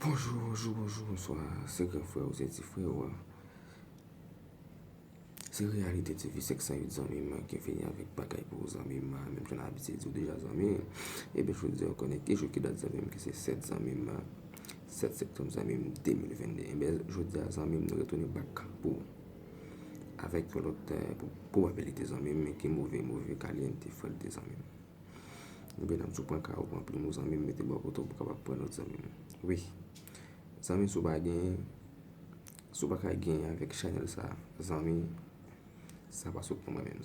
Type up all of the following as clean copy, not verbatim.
Bonjour, bonsoir. C'est grand frère, c'est petit frère. C'est réalité de vie, c'est que ça y est, amis, qui finit avec bagaille pour les amis, même j'en ai habitué de déjà amis. Et bien, je veux dire, qu'on est quelque chose qui date amis, que c'est 7 amis, 7 septembre amis 2022. Et bien, je veux dire, amis, nous retournons back pour, avec l'autre probabilité amis, mais qui est mauvais, caliente, frère des amis. Et bien, dans ce point, quand on prend nos amis, mettez beaucoup pour capable prendre nos amis. Oui. Amis, sous baguette. Si vous n'avez pas gagné avec Chanel, ça va sauter pour moi-même.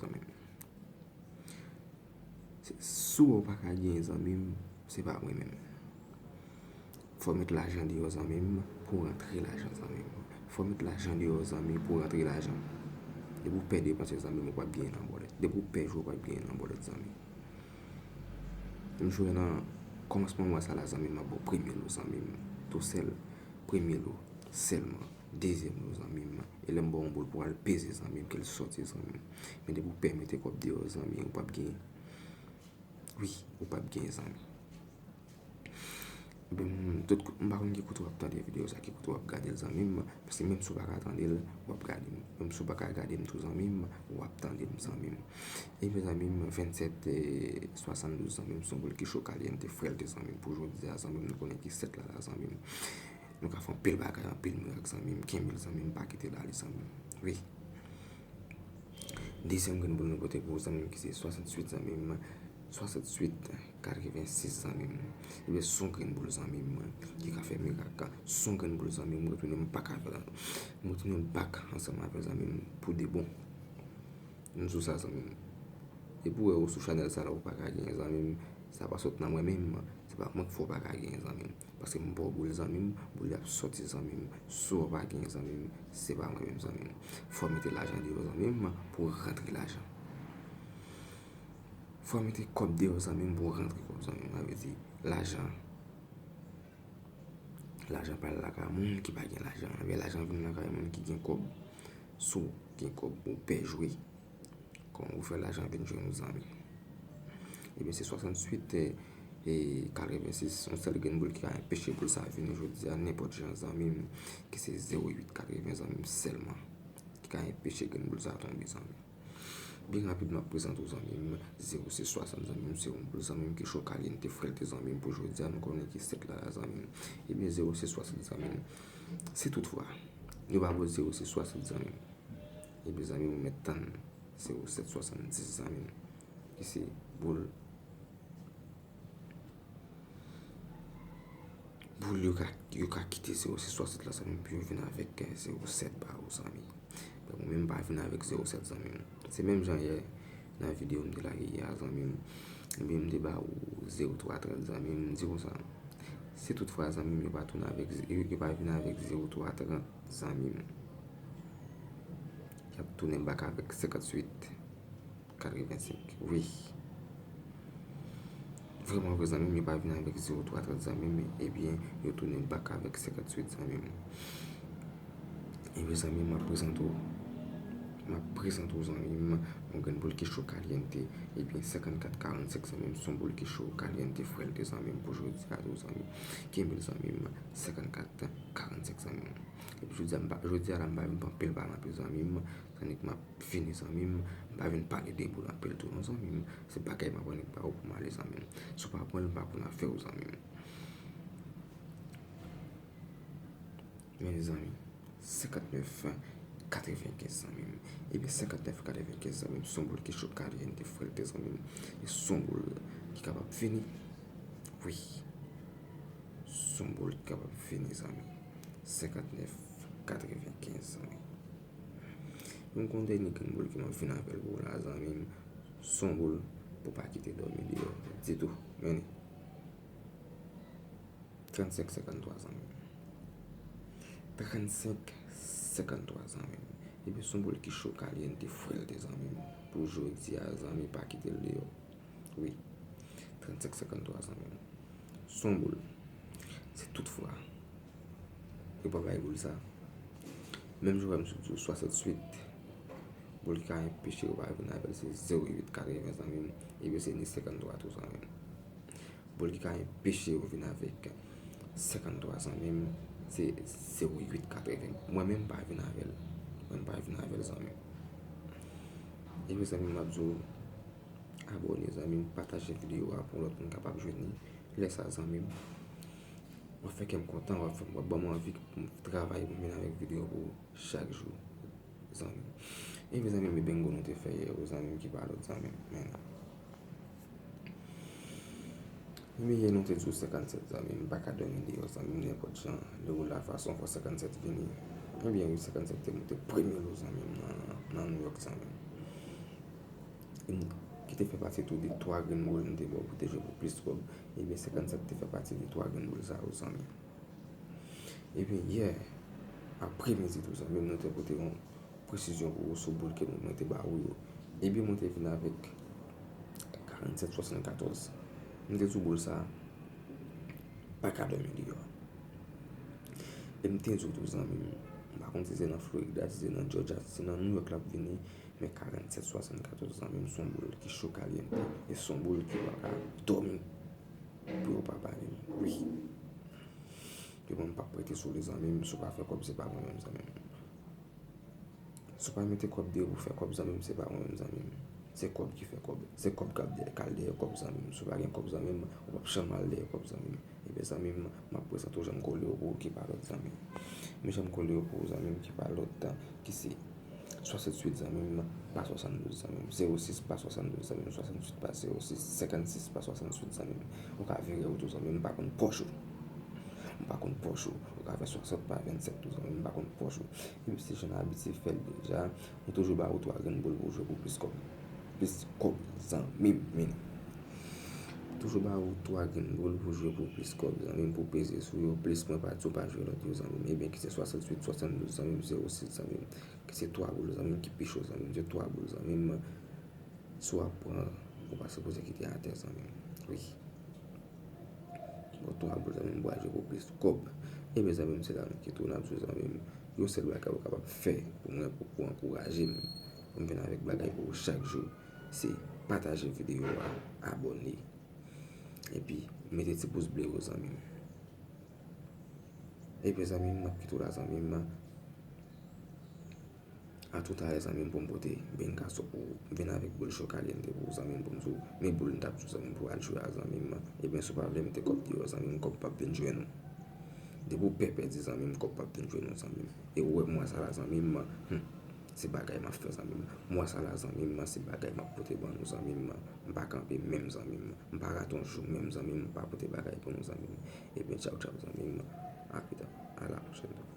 Si vous n'avez pas gagné, c'est pas moi-même. Il faut mettre l'argent aux amis pour rentrer l'argent. Il faut mettre l'argent aux amis pour rentrer l'argent. Et vous perdez parce que les amis ne sont pas bien dans le bolette. Vous perdez, vous ne pas bien dans le bolette. Je joue dans commencement, moi, ça, les amis, je premier los amis. Tout seul, premier lot, seulement. Deuxième nos amis et les bons pour pouvoir peser les amis qu'elles sortent les amis mais de vous permettre comme dire aux amis ou pas bien oui ou pas bien les amis ben tout on qui écoute pas des vidéos ça qui écoute regarder les amis parce que même si vous pas attendre ou regarder même si vous pas regarder tous les amis ou attendre les amis et mes amis 27 et 72 amis sont qui chaud caliente frère des amis pour aujourd'hui les amis nous connaît qui 7 là les amis nous avons fait pile bagaille pile miracle amis 15 000 amis pas quitter là les amis oui deuxième grande boule nous côté pour les amis qui c'est 68 amis 68 86 amis et bien son grande boule amis qui a fait miracle son grande boule amis nous retourner pas nous retourner back ensemble avec les amis pour des bons nous sous ça amis et pour eux sur Chanel ça là ou pas gagner les amis ça va sortir dans moi-même c'est pas moi qu'il faut pas gagner les amis parce que mon pour les amis pour les sortir les amis soit pas gagner les amis c'est pas moi-même les amis faut mettre l'argent de les amis pour rentrer l'argent faut mettre comme de les amis pour rentrer comme amis avec l'argent par la monde qui pas gagner l'argent avec l'argent vient la monde qui gagne comme sous qui comme ou peut jouer quand vous faites l'argent vient jouer nos amis et bien c'est 68 et 86 on seul gain boule qui a empêché pour ça venir je dis à n'importe gens amis qui c'est 08 80 amis seulement qui a empêché gain boule ça tomber amis bien rapidement présente aux amis 06 60 amis c'est un boule amis qui chaud caliente frère des amis pour je dis à nous connaît qui 7 là les amis et bien 06 60 amis c'est toutefois nous va vous 06 60 amis et bien amis nous mettent 07 70 amis qui c'est boule pour le cas quitter 0660 là ça me peut venir avec 07 par aux amis mais même pas venir avec 07 amis c'est même genre hier dans la vidéo de la hier amis même débat ou 0330 amis me dit comme ça c'est toutefois amis mais pas tourner avec il pas venir avec 0330 amis il a tourné back avec 58 85 oui vraiment vos amis, mais pas venir avec 0330 amis, et bien, je tourne back avec 58 amis. Et mes amis, ma présente aux amis, mon gain boule qui chaud caliente, et bien 54 45 amis, son boule qui chaud caliente, frère des amis, pour aujourd'hui à aux amis, qui aiment les amis, 54 45 amis. Et puis je dis à la mbaye, je pile par les amis, ça n'est que ma fini les amis, je viens parler des boules, je pile tous nos amis, c'est pas qu'il m'a pas pour moi les amis, c'est pas pour pas pour faire aux amis. Mes amis, 59 95 amis, et bien 59 95 amis, son boule qui chaud caliente, frère des amis, et son boule qui est capable de finir, oui, son boule qui est capable de finir les amis, 59 95 amis. On compte une boule qui m'a fini avec vous, les amis, son boule pour pas quitter dormir dehors. C'est tout. Venez. 35 53 amis. 35 53 amis. Et puis son boule qui chaud caliente, frère des amis. Pour aujourd'hui, les amis, pas quitter le dehors. Oui. 35 53 amis. Son boule. C'est toutefois. Et pas bailler boule ça. Même je vais me dire 68. Boule qui a un péché, on va venir avec c'est 08 80 amis. Et bien c'est 53 tous amis. Boule qui a un péché, on va venir avec 53 zanmim, se 0880. Mwen men pa vin avel. Mwen pa vin avel zanmim. Epi zanmim mabzou, abone zanmim, pataje video a pou lot moun kapab jweni. Lesa zanmim. Wap fè kem kontan, wap ba mwen anvi pou travay pou men avèk video pou chak jou. Zanmim. Epi zanmim mi bengo nou te fè ye ou zanmim ki balot zanmim. Mi ye nou te djou 57 zanmim, baka 2000 yo zanmim, nepot jan, le ou la fason fò 57 vini. Mi ye 57 te mou te premye lo zanmim nan New York zanmim. Ki te fè pati tou di 3 Green Bull nou te bo pou te jwe pou plus kob. Ebi 57 te fè pati di 3 Green Bull za ou zanmim. Ebi ye, apre mezi tou zanmim, nou te pote yon presisyon pou ou sou boul ke nou te ba ou yo. Ebi moun te vin avèk 47-74. Mwen te sou boul sa, baka 2000 yo. E mwen te sou tou zanmim, bakon se se nan Florida, se se nan Georgia, se se nan New York la pou vini, men 47-74 zanmim son boul ki chou kaliente, e son boul ki waka dormi pou yo pa bani. Oui. Yo mwen pa prete sou li zanmim, sou pa fe kob se pa mwen zanmim. Sou pa mette kob de ou fe kob zanmim, se pa mwen zanmim. Se kob ki fe kob. Se kob kalde e kob zanmim. Sou pa gen kob zanmim, wap chanmal de e kob zanmim. Ebe zanmim, ma pou sa tou jem kole ou pou ki palot zanmim. Me jem kole ou pou zanmim ki palot ki se 68 zanmim, pa 72 zanmim. 06 pa 72 zanmim, 68 pa 06, 56 pa 68 zanmim. Ou ka vire ou tou zanmim, pa kon pochou. Pa kon pochou. Ou ka ve 60 pa 27 tou zanmim, pa kon pochou. Ebe se jen abiti fel deja, ou toujou ba ou tou agen bol pou jwe pou plus kob. Plus kob zanmim min. Toujou ba ou 3 Green Bull pou jwe pou plus kob zanmim pou peze sou yo. Plus mwen pa tou pa jwe lot yo zanmim. E ben ki se 68, 72 zanmim, 06 zanmim. Ki se 3 boul zanmim ki pichou zanmim. Se 3 boul zanmim, sou apwa pou pa se pose ki te ate zanmim. Oui. Ou 3 boul zanmim pou a jwe pou plus kob. E ben zanmim se dan ki tou nabjou zanmim. Yo sel wak a kapap fe pou mwen pou ankouraje mwen. Mwen ven avèk bagay pou chak jou. Se pataje video a abone. E pi, mette ti pouz ble yo zanmim. E pi zanmim, map ki tou la zanmim. A tout a zanmim pou mpote ben kaso pou ven avèk boul chou kaliente pou zanmim pou msou. Me boul ntap chou zanmim pou aljou a zanmim. E ben sou pa vle mette kop di yo zanmim, kop pap den jwen nou. De pou pepe di zanmim, kop pap den jwen nou zanmim. E ouwe mwa sa la zanmim, se bagay ma fè zanmim. Mwa sa la zanmim, se bagay ma pote ban nou zanmim. Mpa kampe mèm zanmim. Mpa raton jou mèm zanmim. Mpa pote bagay pou nou zanmim. E ben chow chow zanmim. A pita. A la prochaine.